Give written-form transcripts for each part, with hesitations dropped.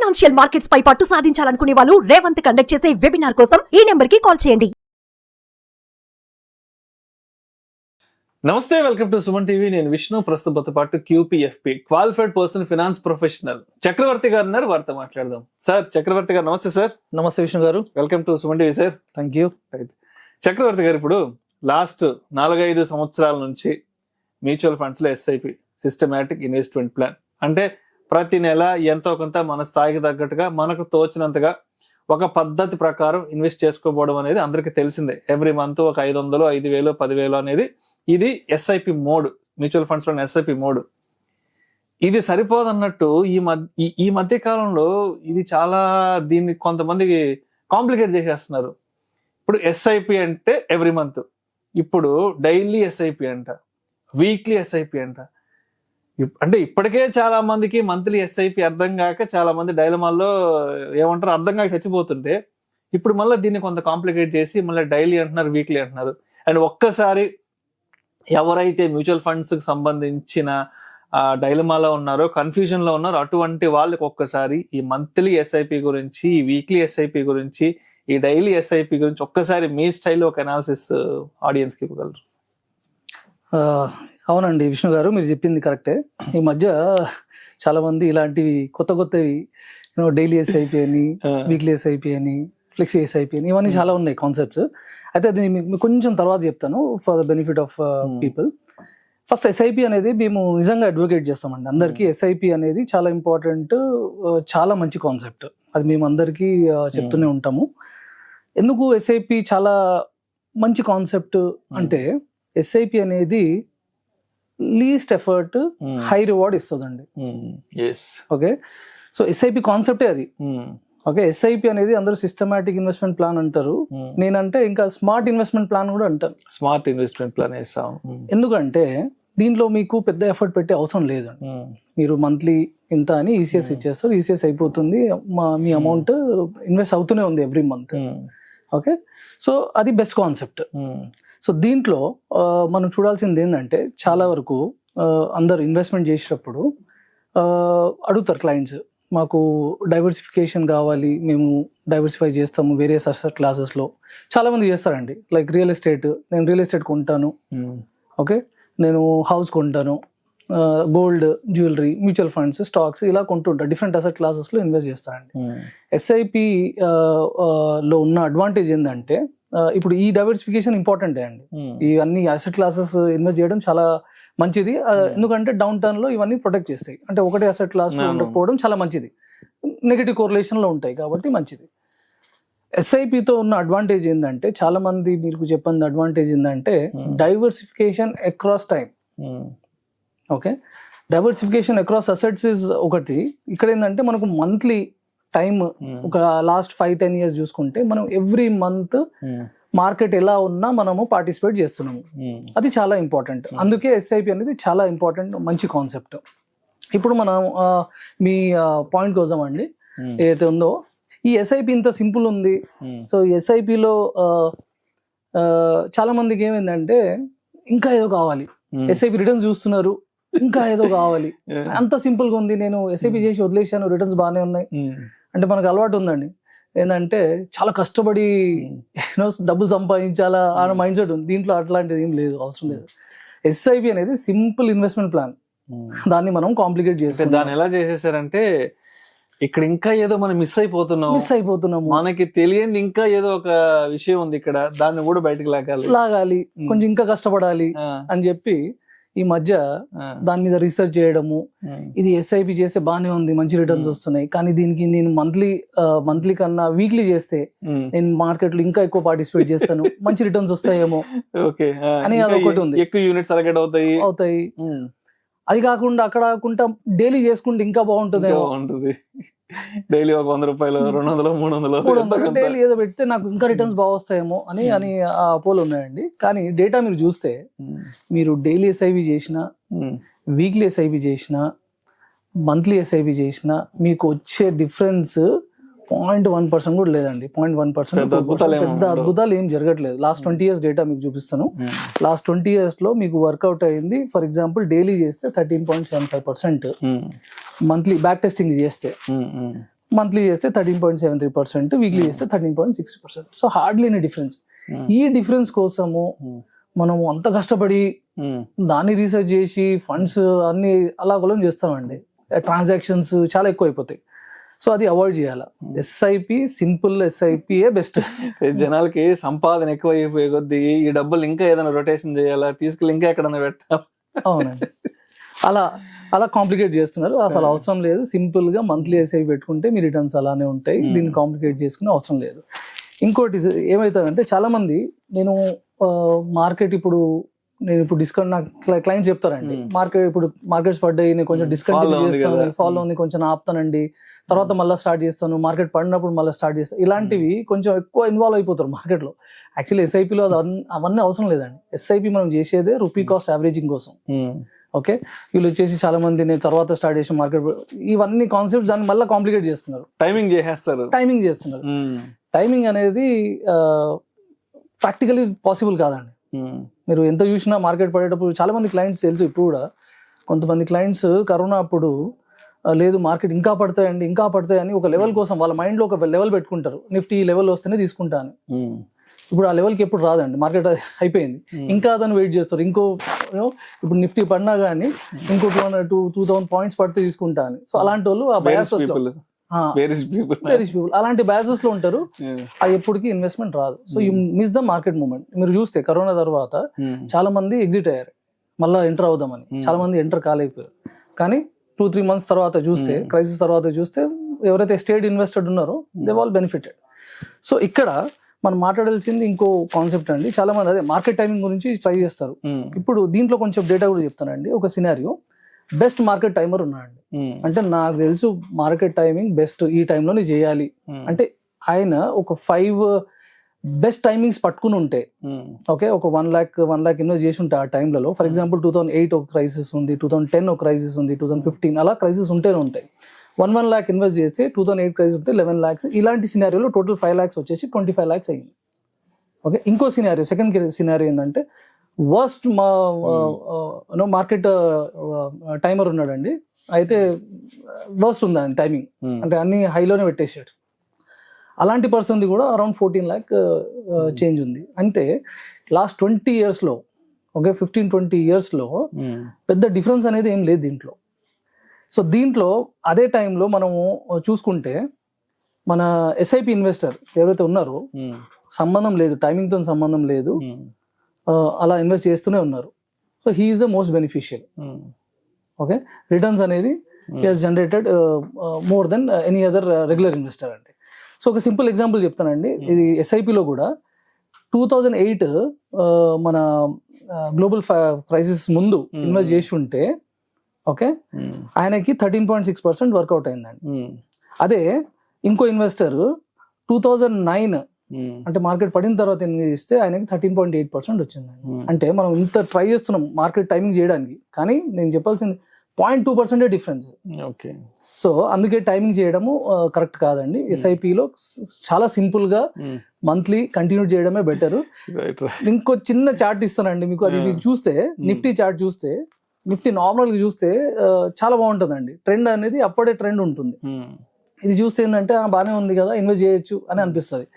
Financial markets పై పట్టు సాధించాలనుకునే వాళ్ళు Revanth conduct చేసే వెబినార్ కోసం ఈ నెంబర్ కి కాల్ చేయండి. నమస్తే, వెల్కమ్ టు సుమన్ టీవీ. నేను విష్ణు. ప్రస్తుతంతో పాటు క్యూపీఎఫ్పి క్వాలిఫైడ్ పర్సన్ ఫైనాన్స్ ప్రొఫెషనల్ చక్రవర్తి గారు ఉన్నారు. వారితో మాట్లాడదాం. సార్, చక్రవర్తి గారు నమస్తే. సార్ నమస్తే Vishnu garu. Welcome to Suman TV sir. Thank you. Right, Chakravarthi garu, ఇప్పుడు లాస్ట్ 4-5 సంవత్సరాల నుంచి మ్యూచువల్ ఫండ్స్ లో ఎస్ఐపి సిస్టమాటిక్ ఇన్వెస్ట్మెంట్ ప్లాన్ అంటే ప్రతి నెల ఎంతో కొంత మన స్థాయికి తగ్గట్టుగా మనకు తోచినంతగా ఒక పద్ధతి ప్రకారం ఇన్వెస్ట్ చేసుకోవడం అనేది అందరికీ తెలిసిందే. ఎవ్రీ మంత్ ఒక 500, 5,000, 10,000 అనేది ఇది ఎస్ఐపి మోడ్. మ్యూచువల్ ఫండ్స్ లో ఎస్ఐపి మోడ్. ఇది సరిపోదన్నట్టు ఈ మధ్య కాలంలో ఇది చాలా దీన్ని కొంతమందికి కాంప్లికేట్ చేసేస్తున్నారు. ఇప్పుడు ఎస్ఐపి అంటే ఎవ్రీ మంత్, ఇప్పుడు డైలీ ఎస్ఐపి అంట, వీక్లీ ఎస్ఐపి అంట. అంటే ఇప్పటికే చాలా మందికి మంత్లీ ఎస్ఐపి అర్థం కాక చాలా మంది డైలమాల్లో ఏమంటారు అర్థం కాక చచ్చిపోతుంటే, ఇప్పుడు మళ్ళీ దీన్ని కొంత కాంప్లికేట్ చేసి మళ్ళీ డైలీ అంటున్నారు, వీక్లీ అంటున్నారు. అండ్ ఒక్కసారి ఎవరైతే మ్యూచువల్ ఫండ్స్ కి సంబంధించిన డైలమాలో ఉన్నారో, కన్ఫ్యూజన్ లో ఉన్నారో, అటువంటి వాళ్ళకి ఒక్కసారి ఈ మంత్లీ ఎస్ఐపి గురించి, ఈ వీక్లీ ఎస్ఐపి గురించి, ఈ డైలీ ఎస్ఐపి గురించి ఒక్కసారి మీ స్టైల్లో ఒక అనాలిసిస్ ఆడియన్స్ కి ఇవ్వగలరు? అవునండి విష్ణు గారు, మీరు చెప్పింది కరెక్టే. ఈ మధ్య చాలా మంది ఇలాంటివి కొత్తవి డైలీ ఎస్ఐపి అని, వీక్లీ ఎస్ఐపి అని, ఫ్లెక్సీ ఎస్ఐపి అని, ఇవన్నీ చాలా ఉన్నాయి కాన్సెప్ట్స్. అయితే అది మీకు కొంచెం తర్వాత చెప్తాను for the benefit of people. First SIP అనేది మేము నిజంగా అడ్వకేట్ చేస్తామండి అందరికీ. ఎస్ఐపి అనేది చాలా ఇంపార్టెంట్, చాలా మంచి కాన్సెప్ట్. అది మేము అందరికీ చెప్తూనే ఉంటాము. ఎందుకు ఎస్ఐపి చాలా మంచి కాన్సెప్ట్ అంటే, ఎస్ఐపి అనేది లీస్ట్ ఎఫర్ట్ హై రివార్డ్ ఇస్తుందండి. ఓకే, సో ఎస్ఐపి కాన్సెప్టే అది. ఓకే, ఎస్ఐపి అనేది అందరూ సిస్టమాటిక్ ఇన్వెస్ట్మెంట్ ప్లాన్ అంటారు, నేనంటే ఇంకా స్మార్ట్ ఇన్వెస్ట్మెంట్ ప్లాన్ కూడా అంటాను. స్మార్ట్ ఇన్వెస్ట్మెంట్ ప్లాన్ వేస్తాం. ఎందుకంటే దీంట్లో మీకు పెద్ద ఎఫర్ట్ పెట్టే అవసరం లేదు. మీరు మంత్లీ ఇంత అని ఈసీఎస్ ఇచ్చేస్తారు, ఈసీఎస్ అయిపోతుంది, మీ అమౌంట్ ఇన్వెస్ట్ అవుతూనే ఉంది ఎవ్రీ మంత్. ఓకే, సో అది బెస్ట్ కాన్సెప్ట్. సో దీంట్లో మనం చూడాల్సింది ఏంటంటే, చాలా వరకు అందరు ఇన్వెస్ట్మెంట్ చేసేటప్పుడు అడుగుతారు క్లయింట్స్, మాకు డైవర్సిఫికేషన్ కావాలి, మేము డైవర్సిఫై చేస్తాము వేరియస్ అసెట్ క్లాసెస్లో. చాలా మంది చేస్తారండి. లైక్ రియల్ ఎస్టేట్, నేను రియల్ ఎస్టేట్ కొంటాను, ఓకే, నేను హౌస్ కొంటాను, gold, jewellery, mutual funds, stocks ఇలా కొంటుంటారు. డిఫరెంట్ అసెట్ క్లాసెస్లో ఇన్వెస్ట్ చేస్తారండి. ఎస్ఐపి లో ఉన్న అడ్వాంటేజ్ ఏంటంటే, ఇప్పుడు ఈ డైవర్సిఫికేషన్ ఇంపార్టెంటే అండి. ఈ అన్ని అసెట్ క్లాసెస్ ఇన్వెస్ట్ చేయడం చాలా మంచిది. ఎందుకంటే డౌన్ టర్న్ లో ఇవన్నీ ప్రొటెక్ట్ చేస్తాయి. అంటే ఒకటే అసెట్ క్లాస్ ఉండకపోవడం చాలా మంచిది. నెగటివ్ కోరిలేషన్ లో ఉంటాయి కాబట్టి మంచిది. ఎస్ఐపితో ఉన్న అడ్వాంటేజ్ ఏంటంటే, చాలా మంది మీకు చెప్పిన అడ్వాంటేజ్ ఏంటంటే diversification across time. Okay, diversification across assets is ఒకటి. ఇక్కడ ఏంటంటే మనకు మంత్లీ టైం, ఒక లాస్ట్ 5-10 years చూసుకుంటే మనం ఎవ్రీ మంత్ మార్కెట్ ఎలా ఉన్నా మనము పార్టిసిపేట్ చేస్తున్నాము. అది చాలా ఇంపార్టెంట్. అందుకే ఎస్ఐపి అనేది చాలా ఇంపార్టెంట్, మంచి కాన్సెప్ట్. ఇప్పుడు మనం మీ పాయింట్ కోసం అండి, ఏదైతే ఉందో ఈ ఎస్ఐపి ఇంత సింపుల్ ఉంది. సో ఎస్ఐపిలో చాలా మందికి ఏమైందంటే, ఇంకా ఏదో కావాలి, ఎస్ఐపి రిటర్న్స్ చూస్తున్నారు, ఇంకా ఏదో కావాలి, అంత సింపుల్ గా ఉంది, నేను ఎస్ఐపి చేసి వదిలేసాను, రిటర్న్స్ బాగానే ఉన్నాయి అంటే మనకు అలవాటు ఉందండి. ఏంటంటే చాలా కష్టపడి డబ్బులు సంపాదించాలా అన్న మైండ్ సెట్ ఉంది. దీంట్లో అట్లాంటిది ఏం లేదు, అవసరం లేదు. ఎస్ఐపి అనేది సింపుల్ ఇన్వెస్ట్మెంట్ ప్లాన్. దాన్ని మనం కాంప్లికేట్ చేస్తాం. దాన్ని ఎలా చేసేసారంటే, ఇక్కడ ఇంకా ఏదో మనం మిస్ అయిపోతున్నాము, మనకి తెలియంది ఇంకా ఏదో ఒక విషయం ఉంది ఇక్కడ, దాన్ని కూడా బయటకు లాగాలి, కొంచెం ఇంకా కష్టపడాలి అని చెప్పి ఈ మధ్య దాని మీద రీసెర్చ్ చేయడము. ఇది ఎస్ఐపి చేస్తే బాగానే ఉంది, మంచి రిటర్న్స్ వస్తున్నాయి, కానీ దీనికి నేను మంత్లీ కన్నా వీక్లీ చేస్తే నేను మార్కెట్ లో ఇంకా ఎక్కువ పార్టిసిపేట్ చేస్తాను, మంచి రిటర్న్స్ వస్తాయేమో అని అదొకటి ఉంది. ఎక్కువ యూనిట్స్ అలకేట్ అవుతాయి. అది కాకుండా అక్కడ కాకుండా డైలీ చేసుకుంటే ఇంకా బాగుంటుంది. డైలీ ఒక 100 రూపాయలు, 200, 300 డైలీ ఏదో పెడితే నాకు ఇంకా రిటర్న్స్ బాగా వస్తాయేమో అని ఆ అపోలో ఉన్నాయండి. కానీ డేటా మీరు చూస్తే, మీరు డైలీ ఎస్ఐపి చేసినా, వీక్లీ ఎస్ఐపి చేసినా, మంత్లీ ఎస్ఐపి చేసినా మీకు వచ్చే డిఫరెన్స్ 0.1% కూడా లేదండి. 0.1% పెద్ద అద్భుతాలు ఏం జరగట్లేదు. లాస్ట్ 20 years డేటా మీకు చూపిస్తాను. లాస్ట్ 20 years లో మీకు వర్కౌట్ అయింది. ఫర్ ఎగ్జాంపుల్ డైలీ చేస్తే 13.75%, మంత్లీ బ్యాక్ టెస్టింగ్ చేస్తే మంత్లీ చేస్తే 13.73%, వీక్లీ చేస్తే 13.60%. So hardly any difference. ఈ డిఫరెన్స్ కోసము మనం అంత కష్టపడి దాన్ని రీసెర్చ్ చేసి ఫండ్స్ అన్ని అలాగోలం చేస్తామండి. ట్రాన్సాక్షన్స్ చాలా ఎక్కువ అయిపోతాయి. సో అది అవాయిడ్ చేయాలి. ఎస్ఐపి, సింపుల్ ఎస్ఐపియే బెస్ట్. జనాలకి సంపాదన ఎక్కువ అయిపోయే కొద్దీ ఈ డబ్బులు ఇంకా ఏదైనా రొటేషన్ చేయాలా, తీసుకెళ్ళి ఇంకా ఎక్కడైనా పెట్టాలి. అవునండి, అలా కాంప్లికేట్ చేస్తున్నారు. అసలు అవసరం లేదు. సింపుల్ గా మంత్లీ ఎస్ఐపి పెట్టుకుంటే మీ రిటర్న్స్ అలానే ఉంటాయి. దీన్ని కాంప్లికేట్ చేసుకునే అవసరం లేదు. ఇంకోటి ఏమవుతుందంటే చాలా మంది నేను డిస్కౌంట్ నాకు క్లయింట్ చెప్తారండి, మార్కెట్స్ పడ్డాయి, నేను కొంచెం డిస్కౌంట్ చేస్తాను, ఫాలో ఉంది, కొంచెం ఆపుతానండి, తర్వాత మళ్ళీ స్టార్ట్ చేస్తాను, మార్కెట్ పడినప్పుడు మళ్ళీ స్టార్ట్ చేస్తాను. ఇలాంటివి కొంచెం ఎక్కువ ఇన్వాల్వ్ అయిపోతారు మార్కెట్లో. యాక్చువల్లీ ఎస్ఐపిలో అవన్నీ అవసరం లేదండి. ఎస్ఐపి మనం చేసేదే రూపీ కాస్ట్ యావరేజింగ్ కోసం. ఓకే, వీళ్ళు వచ్చేసి చాలా మంది నేను తర్వాత స్టార్ట్ చేసిన మార్కెట్, ఇవన్నీ కాన్సెప్ట్స్ దాన్ని మళ్ళీ కాంప్లికేట్ చేస్తున్నారు, టైమింగ్ చేస్తున్నారు. టైమింగ్ అనేది ప్రాక్టికలీ పాసిబుల్ కాదండి. మీరు ఎంత చూసినా మార్కెట్ పడేటప్పుడు చాలా మంది క్లయింట్స్ తెలుసు. ఇప్పుడు కూడా కొంతమంది క్లయింట్స్ కరోనా అప్పుడు లేదు మార్కెట్ ఇంకా పడతాయి అని ఒక లెవెల్ కోసం వాళ్ళ మైండ్లో ఒక లెవెల్ పెట్టుకుంటారు. నిఫ్టీ ఈ లెవెల్ వస్తేనే తీసుకుంటాను. ఇప్పుడు ఆ లెవెల్కి ఎప్పుడు రాదండి, మార్కెట్ అయిపోయింది. ఇంకా దాన్ని వెయిట్ చేస్తారు. ఇప్పుడు నిఫ్టీ పడినా కానీ ఇంకో 2,000 పాయింట్స్ పడితే తీసుకుంటా అని. సో అలాంటి వాళ్ళు ఆ బయాసెస్ అలాంటి బయాసెస్ లో ఉంటారు. అది ఎప్పటికీ ఇన్వెస్ట్మెంట్ రాదు. So you miss the market moment. మీరు చూస్తే కరోనా తర్వాత చాలా మంది ఎగ్జిట్ అయ్యారు, మళ్ళీ ఎంటర్ అవుదామని. చాలా మంది ఎంటర్ కాలేకపోయారు. కానీ 2-3 months తర్వాత చూస్తే, క్రైసిస్ తర్వాత చూస్తే ఎవరైతే స్టేట్ ఇన్వెస్టెడ్ ఉన్నారో దే ఆల్ బెనిఫిటెడ్. సో ఇక్కడ మనం మాట్లాడాల్సింది ఇంకో కాన్సెప్ట్ అండి. చాలా మంది అదే మార్కెట్ టైమింగ్ గురించి ట్రై చేస్తారు. ఇప్పుడు దీంట్లో కొంచెం డేటా కూడా చెప్తానండి. ఒక సినారియో, బెస్ట్ మార్కెట్ టైమర్ ఉన్నాడండి. అంటే నాకు తెలుసు మార్కెట్ టైమింగ్ బెస్ట్, ఈ టైంలోనే చేయాలి అంటే ఆయన ఒక 5 బెస్ట్ టైమింగ్స్ పట్టుకుని ఉంటే, ఓకే, ఒక 1 lakh ఇన్వెస్ట్ చేసి ఉంటే ఆ టైంలలో. ఫర్ ఎగ్జాంపుల్ 2008 ఒక క్రైసిస్ ఉంది, 2010 ఒక క్రైసిస్ ఉంది, 2015 అలా క్రైసిస్ ఉంటేనే ఉంటాయి. 1 lakh ఇన్వెస్ట్ చేస్తే 2008 క్రైసిస్ ఉంటే 11 lakhs. ఇలాంటి సినారియోలో టోటల్ 5 lakhs వచ్చేసి 25 lakhs అయ్యింది. ఓకే, ఇంకో సినారియో, సెకండ్ సినారియో ఏంటంటే వర్స్ట్ మార్కెట్ టైమర్ ఉన్నాడండి. అయితే వర్స్ట్ ఉంది ఆయన టైమింగ్, అంటే అన్ని హైలోనే పెట్టేసాడు. అలాంటి పర్సన్ది కూడా అరౌండ్ 14 lakh చేంజ్ ఉంది. అంటే లాస్ట్ 20 yearsలో, ఓకే, 15-20 yearsలో పెద్ద డిఫరెన్స్ అనేది ఏం లేదు దీంట్లో. సో దీంట్లో అదే టైంలో మనము చూసుకుంటే మన ఎస్ఐపి ఇన్వెస్టర్ ఎవరైతే ఉన్నారో సంబంధం లేదు, టైమింగ్తో సంబంధం లేదు, అలా ఇన్వెస్ట్ చేస్తూనే ఉన్నారు. So he is the most beneficial. Okay, returns అనేది he has generated more than any other regular investor అండి. సో ఒక సింపుల్ ఎగ్జాంపుల్ చెప్తానండి. ఇది ఎస్ఐపిలో కూడా 2008 మన గ్లోబల్ క్రైసిస్ ముందు ఇన్వెస్ట్ చేసి ఉంటే, ఓకే, ఆయనకి 13.6% వర్కౌట్ అయిందండి. అదే ఇంకో ఇన్వెస్టర్ 2009 అంటే మార్కెట్ పడిన తర్వాత ఇన్వెస్ట్ చేస్తే ఆయనకి 13.8% వచ్చిందండి. అంటే మనం ఇంత ట్రై చేస్తున్నాం మార్కెట్ టైమింగ్ చేయడానికి, కానీ నేను చెప్పాల్సింది 0.2% డిఫరెన్స్. ఓకే, సో అందుకే టైమింగ్ చేయడము కరెక్ట్ కాదండి. ఎస్ఐపిలో చాలా సింపుల్ గా మంత్లీ కంటిన్యూ చేయడమే బెటర్. ఇంకో చిన్న చార్ట్ ఇస్తానండి మీకు. అది మీకు చూస్తే నిఫ్టీ చార్ట్ చూస్తే, నిఫ్టీ నార్మల్ గా చూస్తే చాలా బాగుంటుందండి. ట్రెండ్ అనేది అప్పుడే ట్రెండ్ ఉంటుంది. ఇది చూస్తే ఏంటంటే బాగానే ఉంది కదా, ఇన్వెస్ట్ చేయొచ్చు అని అనిపిస్తుంది.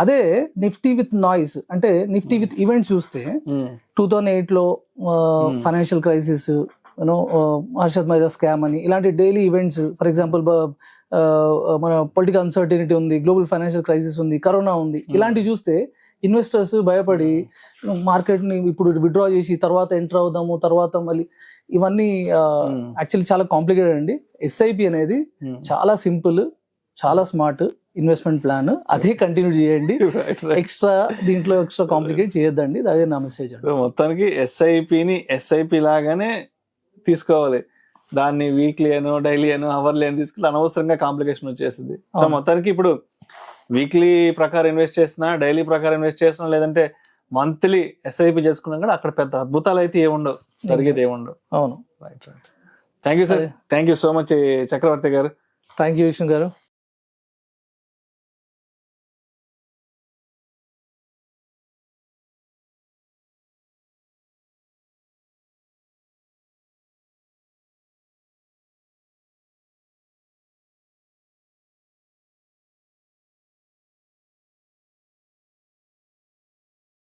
అదే నిఫ్టీ విత్ నాయిస్, అంటే నిఫ్టీ విత్ ఈవెంట్స్ చూస్తే 2008లో ఫైనాన్షియల్ క్రైసిస్, హర్షద్ మైదా స్కామ్ అని ఇలాంటి డైలీ ఈవెంట్స్, ఫర్ ఎగ్జాంపుల్ మన పొలిటికల్ అన్సర్టనిటీ ఉంది, గ్లోబల్ ఫైనాన్షియల్ క్రైసిస్ ఉంది, కరోనా ఉంది, ఇలాంటివి చూస్తే ఇన్వెస్టర్స్ భయపడి మార్కెట్ని ఇప్పుడు విత్డ్రా చేసి తర్వాత ఎంటర్ అవుదాము, తర్వాత మళ్ళీ ఇవన్నీ యాక్చువల్లీ చాలా కాంప్లికేటెడ్ అండి. ఎస్ఐపి అనేది చాలా సింపుల్, చాలా స్మార్ట్ ఇన్వెస్ట్మెంట్ ప్లాన్. అదే కంటిన్యూ చేయండి. దీంట్లో ఎక్స్ట్రా కాంప్లికేట్ చేయొద్దండి. అదే నా మెసేజ్. మొత్తానికి ఎస్ఐపిని ఎస్ఐపి లాగానే తీసుకోవాలి. దాన్ని వీక్లీ అనో డైలీ అనో అవర్లీ అని తీసుకుంటే అనవసరంగా కాంప్లికేషన్ వచ్చేస్తుంది. సో మొత్తానికి ఇప్పుడు వీక్లీ ప్రకారం ఇన్వెస్ట్ చేసినా, డైలీ ప్రకారం ఇన్వెస్ట్ చేసినా, లేదంటే మంత్లీ ఎస్ఐపి చేసుకున్నా కూడా అక్కడ పెద్ద అద్భుతాలు అయితే ఏముండవు, జరిగేది ఏముండవు. అవును, right. Thank you sir. Thank you so much Chakravarthi garu. Thank you Vishnu గారు.